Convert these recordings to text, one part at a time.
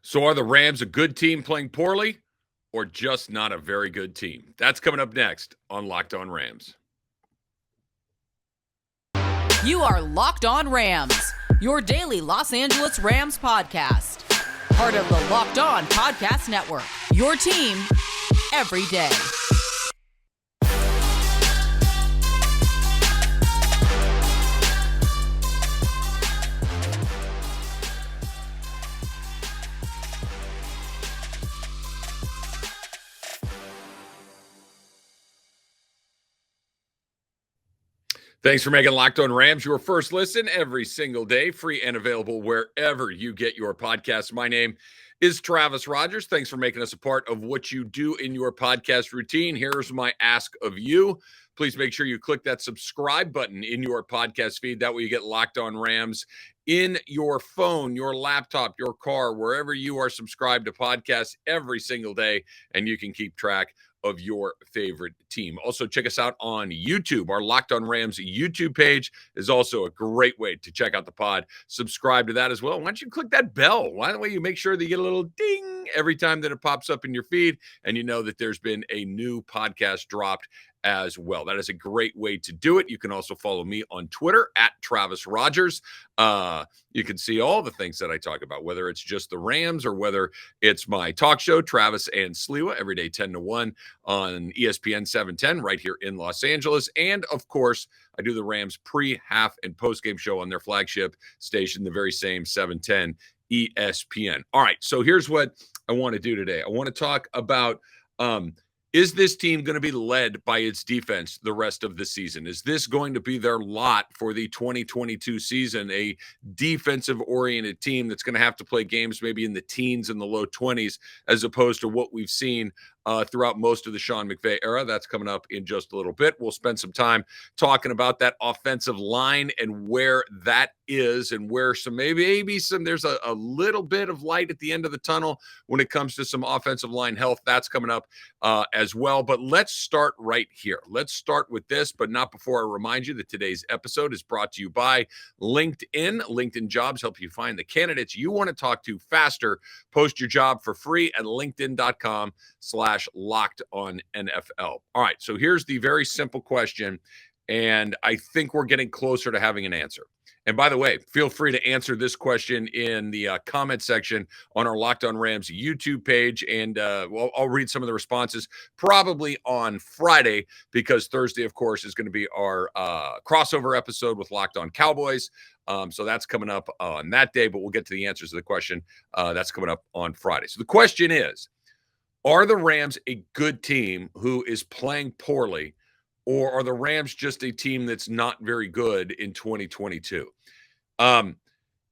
So are the Rams a good team playing poorly or just not a very good team? That's coming up next on Locked On Rams. You are Locked On Rams, your daily Los Angeles Rams podcast. Part of the Locked On Podcast Network, your team every day. Thanks for making Locked On Rams your first listen every single day, free and available wherever you get your podcasts. My name is Travis Rogers. Thanks for making us a part of what you do in your podcast routine. Here's my ask of you. Please make sure you click that subscribe button in your podcast feed. That way you get Locked On Rams in your phone, your laptop, your car, wherever you are subscribed to podcasts every single day, and you can keep track of your favorite team. Also, check us out on YouTube. Our Locked On Rams YouTube page is also a great way to check out the pod. Subscribe to that as well. Why don't you click that bell? Why don't you make sure that you get a little ding every time that it pops up in your feed and you know that there's been a new podcast dropped as well. That is a great way to do it. You can also follow me on Twitter at Travis Rogers. You can see all the things that I talk about, whether it's just the Rams or whether it's my talk show, Travis and Sliwa, every day 10 to 1 on ESPN 710 right here in Los Angeles. And of course, I do the Rams pre, half, and post-game show on their flagship station, the very same 710 ESPN. All right, so here's what I want to do today. I want to talk about is this team going to be led by its defense the rest of the season? Is this going to be their lot for the 2022 season, a defensive-oriented team that's going to have to play games maybe in the teens and the low 20s as opposed to what we've seen throughout most of the Sean McVay era? That's coming up in just a little bit. We'll spend some time talking about that offensive line and where that is and where there's a little bit of light at the end of the tunnel when it comes to some offensive line health. That's coming up as well. But let's start right here. Let's start with this, but not before I remind you that today's episode is brought to you by LinkedIn. LinkedIn Jobs help you find the candidates you want to talk to faster. Post your job for free at linkedin.com/locked on NFL. All right, so here's the very simple question, and I think we're getting closer to having an answer. And by the way, feel free to answer this question in the comment section on our Locked On Rams YouTube page. And I'll read some of the responses probably on Friday because Thursday, of course, is going to be our crossover episode with Locked On Cowboys. So that's coming up on that day, but we'll get to the answers to the question. That's coming up on Friday. So the question is, are the Rams a good team who is playing poorly, or are the Rams just a team that's not very good in 2022? I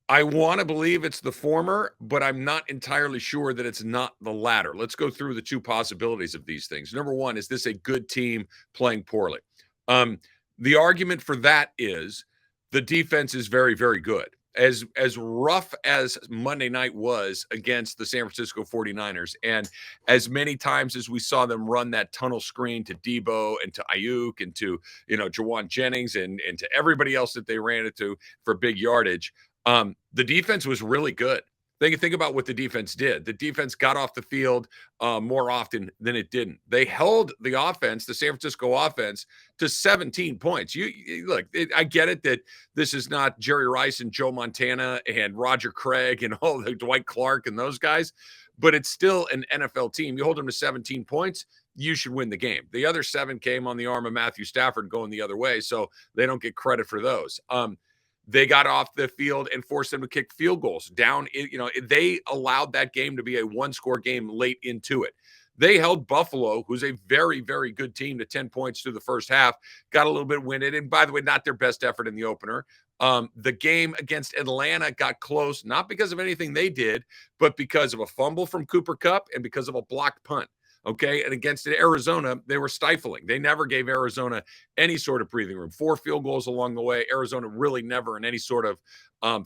want to believe it's the former, but I'm not entirely sure that it's not the latter. Let's go through the two possibilities of these things. Number one, is this a good team playing poorly? The argument for that is the defense is very, very good. As rough as Monday night was against the San Francisco 49ers, and as many times as we saw them run that tunnel screen to Debo and to Ayuk and to, Jawan Jennings and to everybody else that they ran it to for big yardage, the defense was really good. Think about what the defense did. The defense got off the field more often than it didn't. They held the offense, the San Francisco offense, to 17 points. I get it that this is not Jerry Rice and Joe Montana and Roger Craig and all the Dwight Clark and those guys, but it's still an NFL team. You hold them to 17 points, you should win the game. The other 7 came on the arm of Matthew Stafford going the other way, so they don't get credit for those. They got off the field and forced them to kick field goals down. They allowed that game to be a one-score game late into it. They held Buffalo, who's a very, very good team, to 10 points through the first half, got a little bit winded. And by the way, not their best effort in the opener. The game against Atlanta got close, not because of anything they did, but because of a fumble from Cooper Kupp and because of a blocked punt. Okay. And against Arizona, they were stifling. They never gave Arizona any sort of breathing room. 4 field goals along the way. Arizona really never in any sort of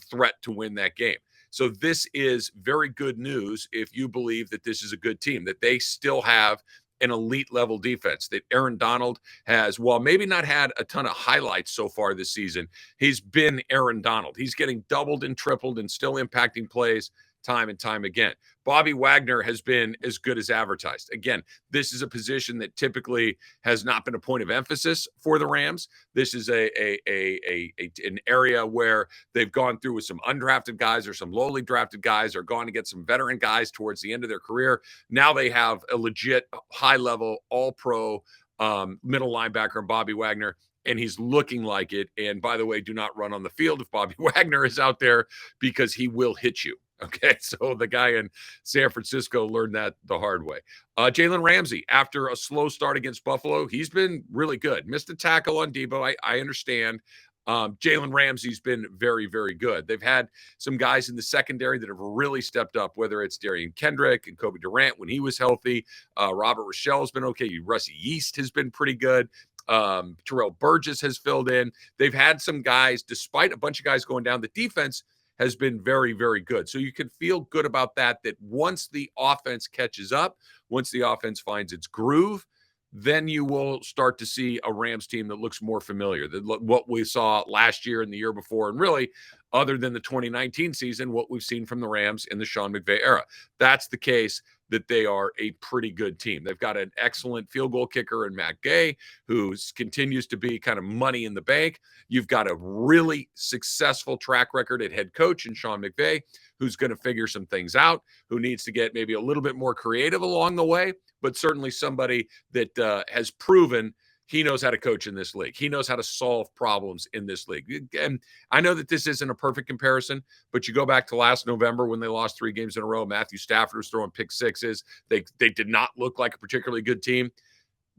threat to win that game. So this is very good news if you believe that this is a good team, that they still have an elite level defense, that Aaron Donald has, while maybe not had a ton of highlights so far this season, he's been Aaron Donald. He's getting doubled and tripled and still impacting plays time and time again. Bobby Wagner has been as good as advertised. Again, this is a position that typically has not been a point of emphasis for the Rams. This is an area where they've gone through with some undrafted guys or some lowly drafted guys, or gone to get some veteran guys towards the end of their career. Now they have a legit high-level, all-pro middle linebacker in Bobby Wagner, and he's looking like it. And by the way, do not run on the field if Bobby Wagner is out there, because he will hit you. Okay, so the guy in San Francisco learned that the hard way. Jalen Ramsey, after a slow start against Buffalo, he's been really good. Missed a tackle on Debo, I understand. Jalen Ramsey's been very, very good. They've had some guys in the secondary that have really stepped up, whether it's Darian Kendrick and Kobe Durant when he was healthy. Robert Rochelle has been okay. Russie Yeast has been pretty good. Terrell Burgess has filled in. They've had some guys, despite a bunch of guys going down, the defense has been very, very good. So you can feel good about that once the offense catches up, once the offense finds its groove, then you will start to see a Rams team that looks more familiar than what we saw last year and the year before. And really, other than the 2019 season, what we've seen from the Rams in the Sean McVay era. That's the case that they are a pretty good team. They've got an excellent field goal kicker in Matt Gay, who continues to be kind of money in the bank. You've got a really successful track record at head coach in Sean McVay, who's going to figure some things out, who needs to get maybe a little bit more creative along the way, but certainly somebody that has proven he knows how to coach in this league. He knows how to solve problems in this league. And I know that this isn't a perfect comparison, but you go back to last November when they lost 3 games in a row. Matthew Stafford was throwing pick sixes. They did not look like a particularly good team.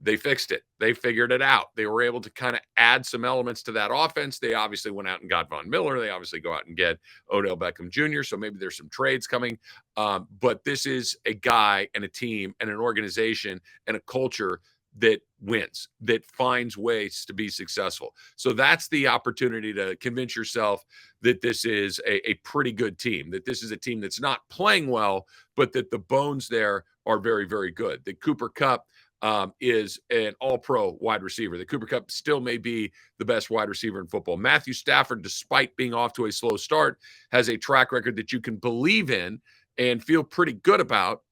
They fixed it. They figured it out. They were able to kind of add some elements to that offense. They obviously went out and got Von Miller. They obviously go out and get Odell Beckham Jr., so maybe there's some trades coming. But this is a guy and a team and an organization and a culture that wins, that finds ways to be successful. So that's the opportunity to convince yourself that this is a pretty good team, that this is a team that's not playing well, but that the bones there are very, very good. That Cooper Kupp is an all-pro wide receiver. That Cooper Kupp still may be the best wide receiver in football. Matthew Stafford, despite being off to a slow start, has a track record that you can believe in and feel pretty good about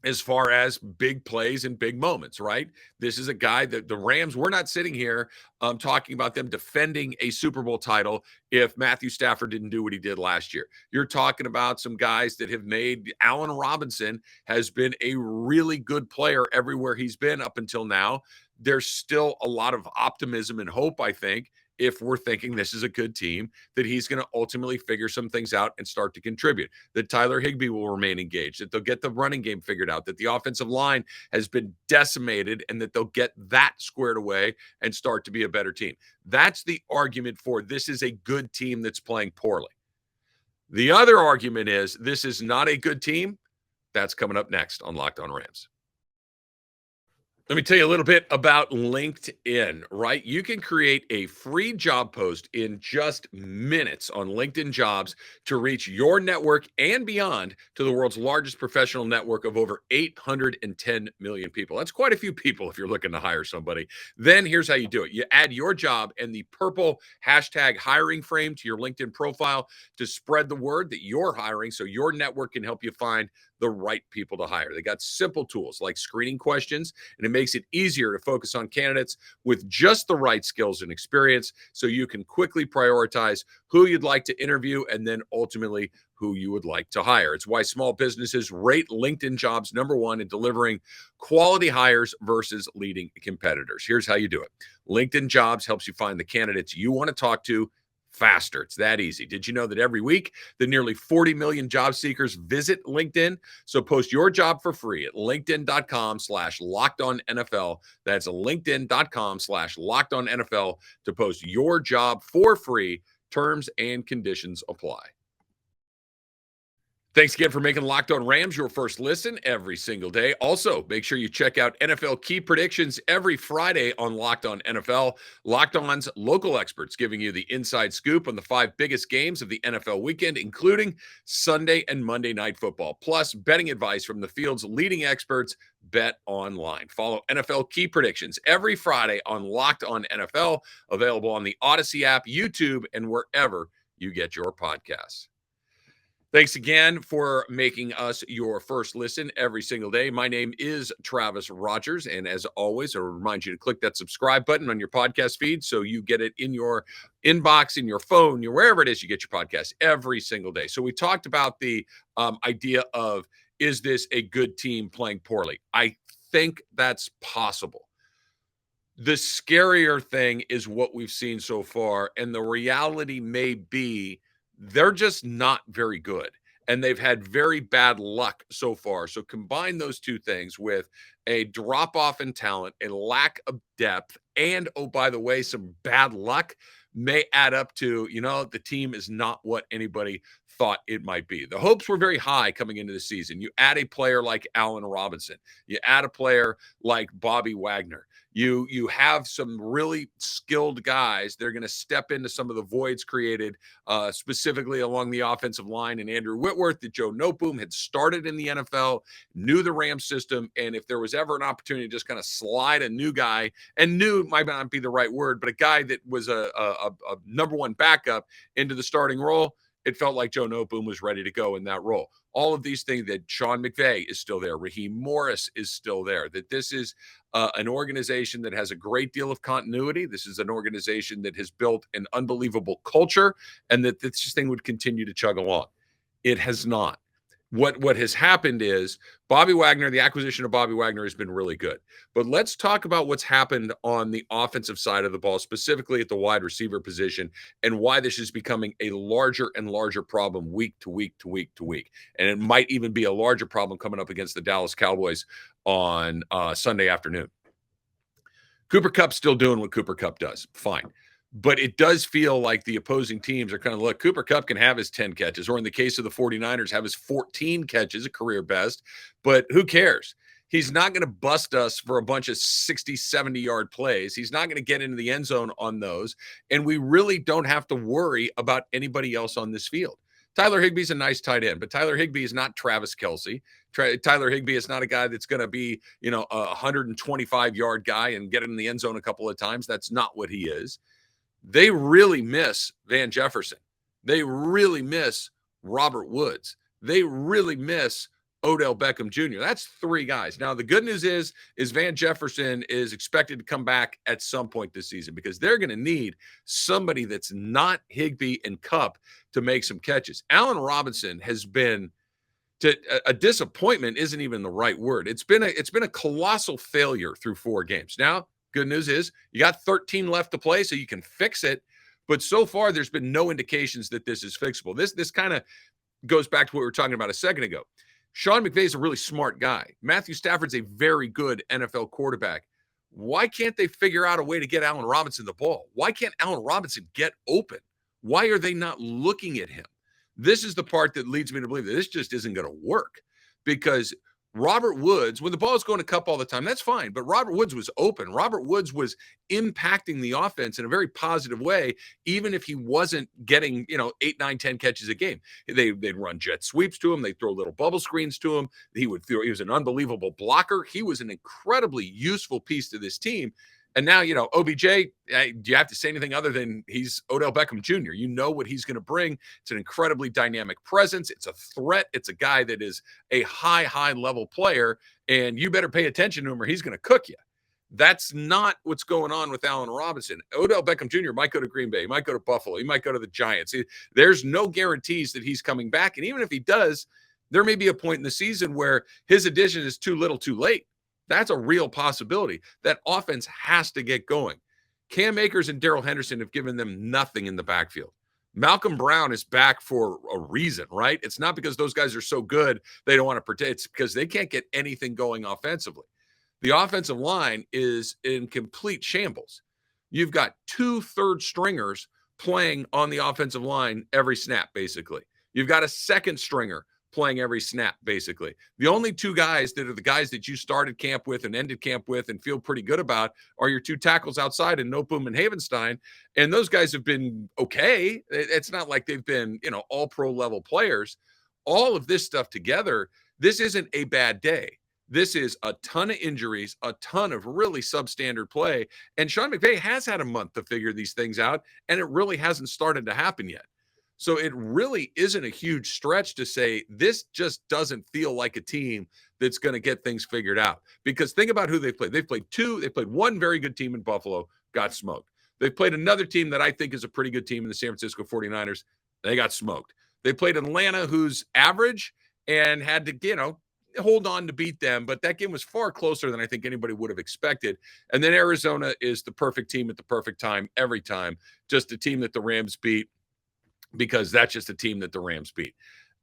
as far as big plays and big moments, right? This is a guy that the Rams, we're not sitting here talking about them defending a Super Bowl title if Matthew Stafford didn't do what he did last year. You're talking about some guys that have made. Allen Robinson has been a really good player everywhere he's been up until now. There's still a lot of optimism and hope, I think, if we're thinking this is a good team, that he's going to ultimately figure some things out and start to contribute, that Tyler Higbee will remain engaged, that they'll get the running game figured out, that the offensive line has been decimated, and that they'll get that squared away and start to be a better team. That's the argument for this is a good team that's playing poorly. The other argument is this is not a good team. That's coming up next on Locked On Rams. Let me tell you a little bit about LinkedIn, right? You can create a free job post in just minutes on LinkedIn Jobs to reach your network and beyond to the world's largest professional network of over 810 million people. That's quite a few people if you're looking to hire somebody. Then here's how you do it. You add your job and the purple hashtag hiring frame to your LinkedIn profile to spread the word that you're hiring so your network can help you find the right people to hire. They got simple tools like screening questions, and it makes it easier to focus on candidates with just the right skills and experience so you can quickly prioritize who you'd like to interview and then ultimately who you would like to hire. It's why small businesses rate LinkedIn Jobs #1 in delivering quality hires versus leading competitors. Here's how you do it. LinkedIn Jobs helps you find the candidates you want to talk to faster. It's that easy. Did you know that every week the nearly 40 million job seekers visit LinkedIn? So post your job for free at linkedin.com/lockedonnfl. That's linkedin.com/lockedonnfl to post your job for free. Terms and conditions apply. Thanks again for making Locked On Rams your first listen every single day. Also, make sure you check out NFL Key Predictions every Friday on Locked On NFL. Locked On's local experts giving you the inside scoop on the 5 biggest games of the NFL weekend, including Sunday and Monday Night Football, plus betting advice from the field's leading experts, BetOnline. Follow NFL Key Predictions every Friday on Locked On NFL, available on the Odyssey app, YouTube, and wherever you get your podcasts. Thanks again for making us your first listen every single day. My name is Travis Rogers. And as always, I remind you to click that subscribe button on your podcast feed so you get it in your inbox, in your phone, wherever it is you get your podcast every single day. So we talked about the idea of, is this a good team playing poorly? I think that's possible. The scarier thing is what we've seen so far. And the reality may be they're just not very good. And they've had very bad luck so far. So combine those two things with a drop off in talent, a lack of depth, and oh, by the way, some bad luck may add up to, the team is not what anybody thought it might be. The hopes were very high coming into the season. You add a player like Allen Robinson, you add a player like Bobby Wagner. You have some really skilled guys. They're going to step into some of the voids created specifically along the offensive line. And Andrew Whitworth, that Joe Noteboom had started in the NFL, knew the Rams system. And if there was ever an opportunity to just kind of slide a new guy, and new might not be the right word, but a guy that was a number one backup into the starting role, it felt like Joe Noteboom was ready to go in that role. All of these things, that Sean McVay is still there, Raheem Morris is still there, that this is an organization that has a great deal of continuity. This is an organization that has built an unbelievable culture, and that this thing would continue to chug along. It has not. What has happened is Bobby Wagner, the acquisition of Bobby Wagner has been really good. But let's talk about what's happened on the offensive side of the ball, specifically at the wide receiver position, and why this is becoming a larger and larger problem week to week to week to week. And it might even be a larger problem coming up against the Dallas Cowboys on Sunday afternoon. Cooper Kupp's still doing what Cooper Kupp does. Fine. But it does feel like the opposing teams are kind of, look, Cooper Kupp can have his 10 catches, or in the case of the 49ers, have his 14 catches, a career best. But who cares? He's not going to bust us for a bunch of 60, 70-yard plays. He's not going to get into the end zone on those. And we really don't have to worry about anybody else on this field. Tyler Higbee's a nice tight end, but Tyler Higbee is not Travis Kelce. Tyler Higbee is not a guy that's going to be, a 125-yard guy and get in the end zone a couple of times. That's not what he is. They really miss Van Jefferson. They really miss Robert Woods. They really miss Odell Beckham Jr. That's three guys. Now, the good news is Van Jefferson is expected to come back at some point this season, because they're going to need somebody that's not Higbee and Kupp to make some catches. Allen Robinson has been a disappointment. Isn't even the right word. It's been a colossal failure through 4 games. Now, good news is you got 13 left to play, so you can fix it. But so far, there's been no indications that this is fixable. This kind of goes back to what we were talking about a second ago. Sean McVay is a really smart guy. Matthew Stafford's a very good NFL quarterback. Why can't they figure out a way to get Allen Robinson the ball? Why can't Allen Robinson get open? Why are they not looking at him? This is the part that leads me to believe that this just isn't going to work, because Robert Woods, when the ball is going to Kupp all the time, that's fine. But Robert Woods was open. Robert Woods was impacting the offense in a very positive way, even if he wasn't getting, 8, 9, 10 catches a game. They'd run jet sweeps to him. They'd throw little bubble screens to him. He was an unbelievable blocker. He was an incredibly useful piece to this team. And now, OBJ, do you have to say anything other than he's Odell Beckham Jr.? You know what he's going to bring. It's an incredibly dynamic presence. It's a threat. It's a guy that is a high level player, and you better pay attention to him or he's going to cook you. That's not what's going on with Allen Robinson. Odell Beckham Jr. might go to Green Bay. He might go to Buffalo. He might go to the Giants. There's no guarantees that he's coming back. And even if he does, there may be a point in the season where his addition is too little too late. That's a real possibility. That offense has to get going. Cam Akers and Darrell Henderson have given them nothing in the backfield. Malcolm Brown is back for a reason, right? It's not because those guys are so good they don't want to protect. It's because they can't get anything going offensively. The offensive line is in complete shambles. You've got 2 third stringers playing on the offensive line every snap, basically. You've got a second stringer playing every snap, basically. The only 2 guys that are the guys that you started camp with and ended camp with and feel pretty good about are your 2 tackles outside in Noteboom and Havenstein. And those guys have been okay. It's not like they've been, all pro level players. All of this stuff together, this isn't a bad day. This is a ton of injuries, a ton of really substandard play. And Sean McVay has had a month to figure these things out, and it really hasn't started to happen yet. So it really isn't a huge stretch to say this just doesn't feel like a team that's going to get things figured out. Because think about who they've played. They played one very good team in Buffalo, got smoked. They've played another team that I think is a pretty good team in the San Francisco 49ers. They got smoked. They played Atlanta, who's average, and had to, hold on to beat them. But that game was far closer than I think anybody would have expected. And then Arizona is the perfect team at the perfect time every time. Just a team that the Rams beat because that's just a team that the Rams beat.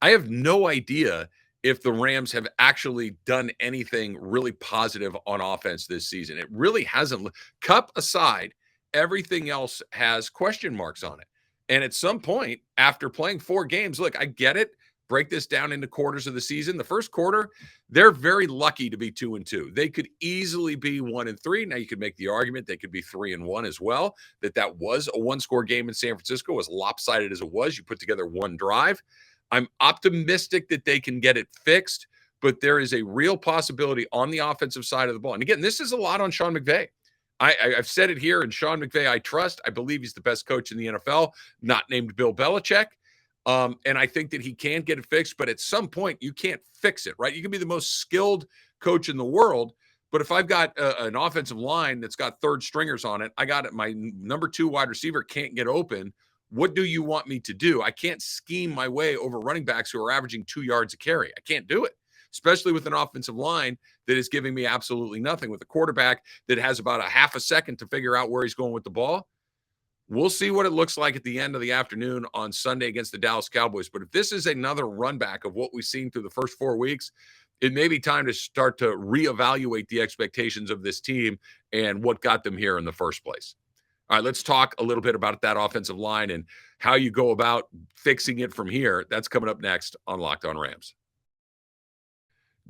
I have no idea if the Rams have actually done anything really positive on offense this season. It really hasn't. Cup aside, everything else has question marks on it. And at some point, after playing 4 games, look, I get it. Break this down into quarters of the season. The first quarter, they're very lucky to be 2-2. They could easily be 1-3. Now you could make the argument they could be 3-1 as well. That was a 1-score game in San Francisco, as lopsided as it was. You put together one drive. I'm optimistic that they can get it fixed, but there is a real possibility on the offensive side of the ball. And again, this is a lot on Sean McVay. I've said it here, and Sean McVay I trust. I believe he's the best coach in the NFL, not named Bill Belichick. And I think that he can get it fixed, but at some point you can't fix it, right? You can be the most skilled coach in the world, but if I've got an offensive line that's got third stringers on it, I got it. My number 2 wide receiver can't get open. What do you want me to do? I can't scheme my way over running backs who are averaging 2 yards a carry. I can't do it, especially with an offensive line that is giving me absolutely nothing, with a quarterback that has about a half a second to figure out where he's going with the ball. We'll see what it looks like at the end of the afternoon on Sunday against the Dallas Cowboys. But if this is another run back of what we've seen through the first 4 weeks, it may be time to start to reevaluate the expectations of this team and what got them here in the first place. All right, let's talk a little bit about that offensive line and how you go about fixing it from here. That's coming up next on Locked On Rams.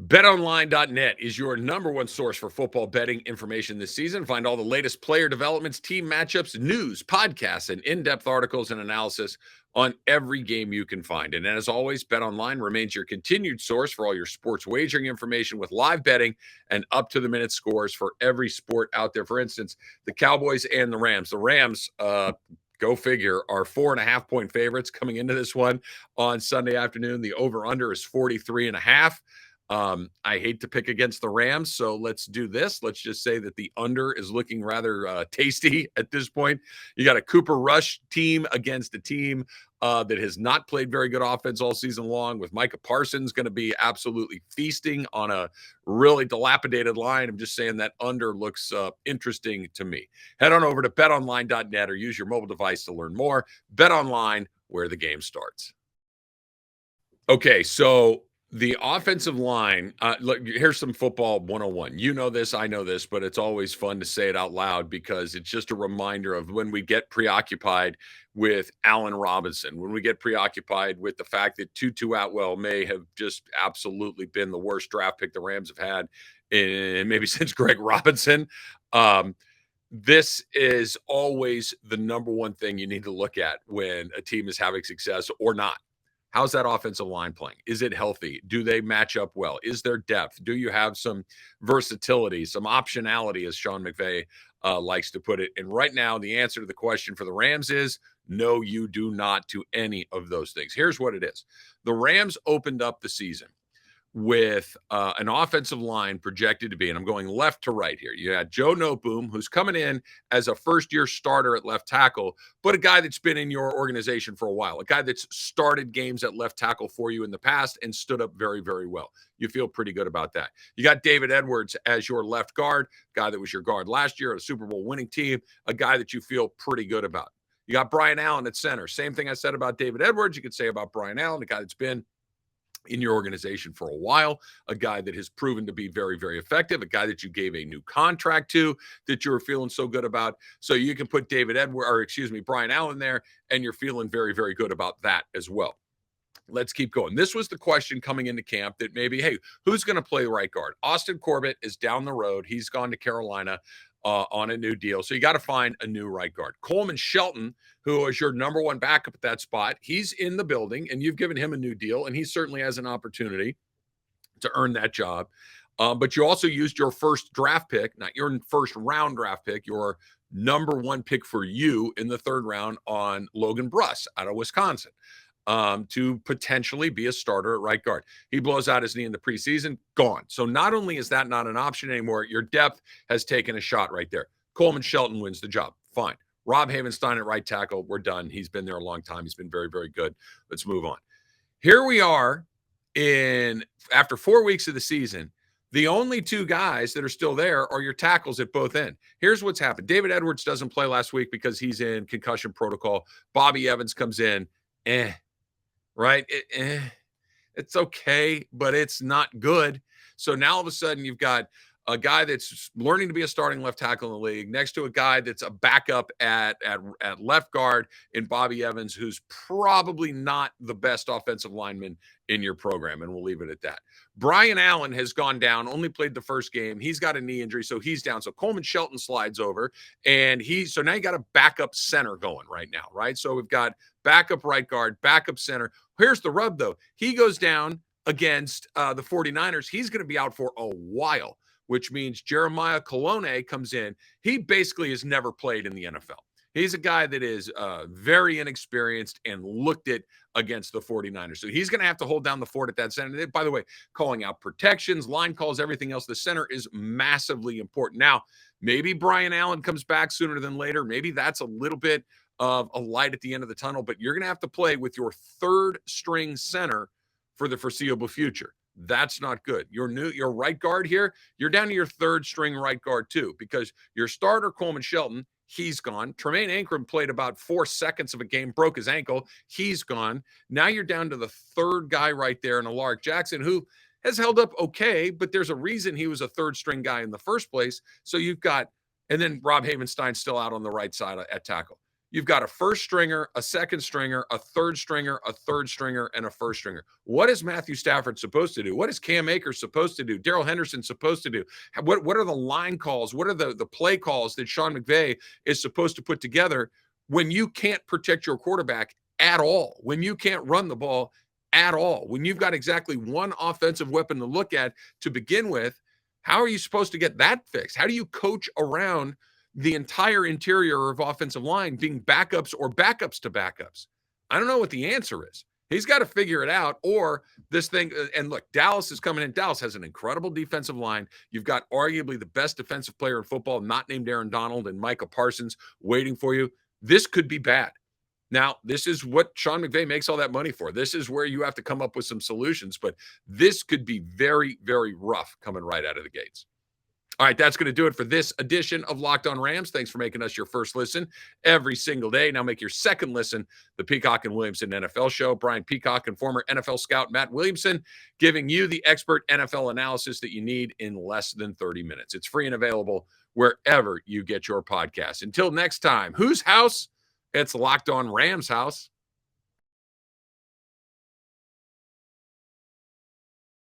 BetOnline.net is your number 1 source for football betting information this season. Find all the latest player developments, team matchups, news, podcasts, and in-depth articles and analysis on every game you can find. And as always, BetOnline remains your continued source for all your sports wagering information with live betting and up-to-the-minute scores for every sport out there. For instance, the Cowboys and the Rams. The Rams, go figure, are 4.5-point favorites coming into this one on Sunday afternoon. The over-under is 43.5. I hate to pick against the Rams, so let's do this. Let's just say that the under is looking rather tasty at this point. You got a Cooper Rush team against a team that has not played very good offense all season long, with Micah Parsons going to be absolutely feasting on a really dilapidated line. I'm just saying that under looks interesting to me. Head on over to betonline.net or use your mobile device to learn more. BetOnline, where the game starts. Okay, so the offensive line, look, here's some football 101. You know this, I know this, but it's always fun to say it out loud because it's just a reminder of when we get preoccupied with Allen Robinson, when we get preoccupied with the fact that Tutu Atwell may have just absolutely been the worst draft pick the Rams have had in maybe since Greg Robinson. This is always the number 1 thing you need to look at when a team is having success or not. How's that offensive line playing? Is it healthy? Do they match up well? Is there depth? Do you have some versatility, some optionality, as Sean McVay likes to put it? And right now, the answer to the question for the Rams is no, you do not to any of those things. Here's what it is. The Rams opened up the season with an offensive line projected to be, and I'm going left to right here. You had Joe Noteboom, who's coming in as a first-year starter at left tackle, but a guy that's been in your organization for a while, a guy that's started games at left tackle for you in the past and stood up very, very well. You feel pretty good about that. You got David Edwards as your left guard, guy that was your guard last year, a Super Bowl winning team, a guy that you feel pretty good about. You got Brian Allen at center. Same thing I said about David Edwards, you could say about Brian Allen, a guy that's been in your organization for a while, a guy that has proven to be very, very effective, a guy that you gave a new contract to that you're feeling so good about. So you can put Brian Allen there, and you're feeling very, very good about that as well. Let's keep going. This was the question coming into camp that maybe, hey, who's going to play right guard? Austin Corbett is down the road. He's gone to Carolina on a new deal. So you got to find a new right guard. Coleman Shelton, who is your number 1 backup at that spot, he's in the building, and you've given him a new deal, and he certainly has an opportunity to earn that job. But you also used your first draft pick, not your first round draft pick, your number 1 pick for you in the 3rd round on Logan Bruss out of Wisconsin to potentially be a starter at right guard. He blows out his knee in the preseason, gone. So not only is that not an option anymore, your depth has taken a shot right there. Coleman Shelton wins the job. Fine. Rob Havenstein at right tackle, we're done. He's been there a long time. He's been very, very good. Let's move on. Here we are after 4 weeks of the season. The only 2 guys that are still there are your tackles at both ends. Here's what's happened. David Edwards doesn't play last week because he's in concussion protocol. Bobby Evans comes in. Right? It's okay, but it's not good. So now all of a sudden you've got a guy that's learning to be a starting left tackle in the league next to a guy that's a backup at left guard in Bobby Evans, who's probably not the best offensive lineman in your program, and we'll leave it at that. Brian Allen has gone down, only played the first game. He's got a knee injury, so he's down. So Coleman Shelton slides over, and so now you got a backup center going right now, right? So we've got backup right guard, backup center. Here's the rub, though. He goes down against the 49ers. He's going to be out for a while, which means Jeremiah Colonna comes in. He basically has never played in the NFL. He's a guy that is very inexperienced and looked at against the 49ers. So he's going to have to hold down the fort at that center. By the way, calling out protections, line calls, everything else, the center is massively important. Now, maybe Brian Allen comes back sooner than later. Maybe that's a little bit of a light at the end of the tunnel, but you're going to have to play with your 3rd string center for the foreseeable future. That's not good. Your right guard here, you're down to your 3rd string right guard too, because your starter, Coleman Shelton, he's gone. Tremaine Ankrum played about 4 seconds of a game, broke his ankle. He's gone. Now you're down to the 3rd guy right there in Alaric Jackson, who has held up okay, but there's a reason he was a 3rd string guy in the first place. So you've got, and then Rob Havenstein still out on the right side at tackle. You've got a 1st stringer, a 2nd stringer, a 3rd stringer, a 3rd stringer, and a 1st stringer. What is Matthew Stafford supposed to do? What is Cam Akers supposed to do? Darrell Henderson supposed to do? What are the line calls? What are the play calls that Sean McVay is supposed to put together when you can't protect your quarterback at all, when you can't run the ball at all, when you've got exactly one offensive weapon to look at to begin with? How are you supposed to get that fixed? How do you coach around the entire interior of offensive line being backups or backups to backups? I don't know what the answer is. He's got to figure it out, or this thing. And look, Dallas is coming in. Dallas has an incredible defensive line. You've got arguably the best defensive player in football, not named Aaron Donald, and Micah Parsons waiting for you. This could be bad. Now, this is what Sean McVay makes all that money for. This is where you have to come up with some solutions, but this could be very, very rough coming right out of the gates. All right, that's going to do it for this edition of Locked On Rams. Thanks for making us your first listen every single day. Now make your second listen the Peacock and Williamson NFL Show. Brian Peacock and former NFL scout Matt Williamson giving you the expert NFL analysis that you need in less than 30 minutes. It's free and available wherever you get your podcasts. Until next time, whose house? It's Locked On Rams house.